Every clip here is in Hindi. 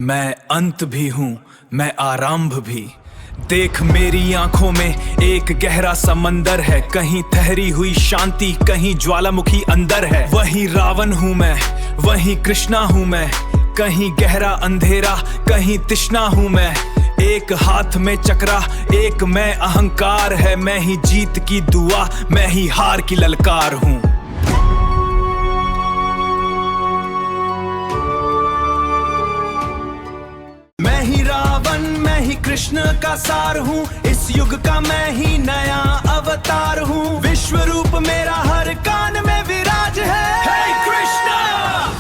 मैं अंत भी हूँ, मैं आरंभ भी। देख मेरी आंखों में एक गहरा समंदर है, कहीं ठहरी हुई शांति, कहीं ज्वालामुखी अंदर है। वहीं रावण हूँ मैं, वहीं कृष्णा हूँ मैं, कहीं गहरा अंधेरा, कहीं तृष्णा हूँ मैं। एक हाथ में चक्रा, एक मैं अहंकार है, मैं ही जीत की दुआ, मैं ही हार की ललकार हूँ। मैं ही रावण, मैं ही कृष्ण का सार हूँ, इस युग का मैं ही नया अवतार हूँ। विश्व रूप मेरा हर कान में विराज है। Hey Krishna!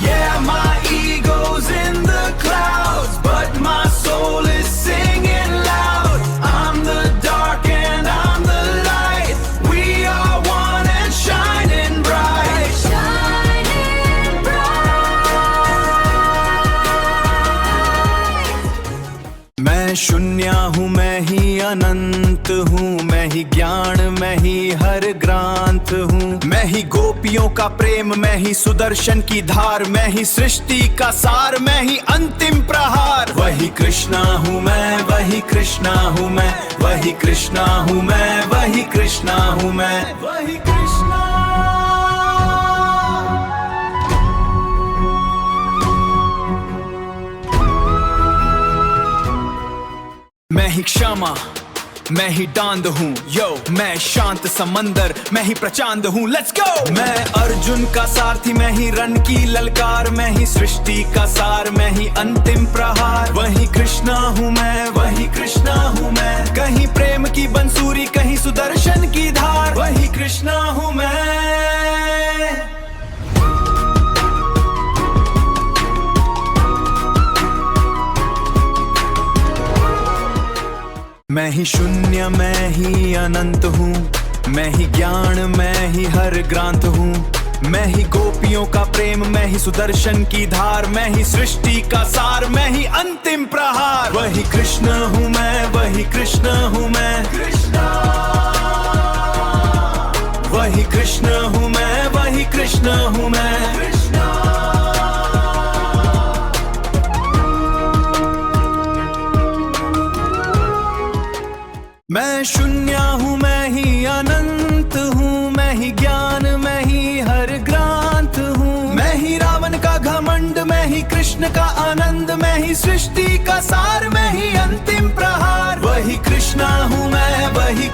Yeah, my ego's in the clouds, but my soul is singing loud. I'm the dark and I'm the light. We are one and shining bright. Shining bright. मैं शून्य हूँ, मैं ही अनंत हूँ, मैं ही ज्ञान, मैं ही हर ग्रंथ हूँ। मैं ही गोपियों का प्रेम, मैं ही सुदर्शन की धार, मैं ही सृष्टि का सार, मैं ही अंतिम प्रहार। वही कृष्णा हूँ मैं, वही कृष्णा हूँ मैं, वही कृष्णा हूँ मैं, वही कृष्णा हूँ मैं, वही कृष्णा। मैं ही क्षमा, मैं ही डांद हूँ, यो मैं शांत समंदर, मैं ही प्रचंड हूँ। Let's go. मैं अर्जुन का सारथी, मैं ही रण की ललकार, मैं ही सृष्टि का सार, मैं ही अंतिम प्रहार। वही कृष्णा हूँ मैं, वही कृष्णा हूँ मैं, कहीं प्रेम की बंसूरी, कहीं सुदर्शन की धार। वही कृष्णा हूँ मैं। मैं ही शून्य, मैं ही अनंत हूँ, मैं ही ज्ञान, मैं ही हर ग्रंथ हूँ। मैं ही गोपियों का प्रेम, मैं ही सुदर्शन की धार, मैं ही सृष्टि का सार, मैं ही अंतिम प्रहार। वही कृष्ण हूँ मैं, वही कृष्ण हूँ मैं, कृष्णा। वही कृष्ण हूँ मैं, वही कृष्ण हूँ मैं, कृष्णा। मैं शून्य हूँ, मैं ही अनंत हूँ, मैं ही ज्ञान, मैं ही हर ग्रंथ हूँ। मैं ही रावण का घमंड, मैं ही कृष्ण का आनंद, मैं ही सृष्टि का सार, मैं ही अंतिम प्रहार। वही कृष्णा हूँ मैं, वही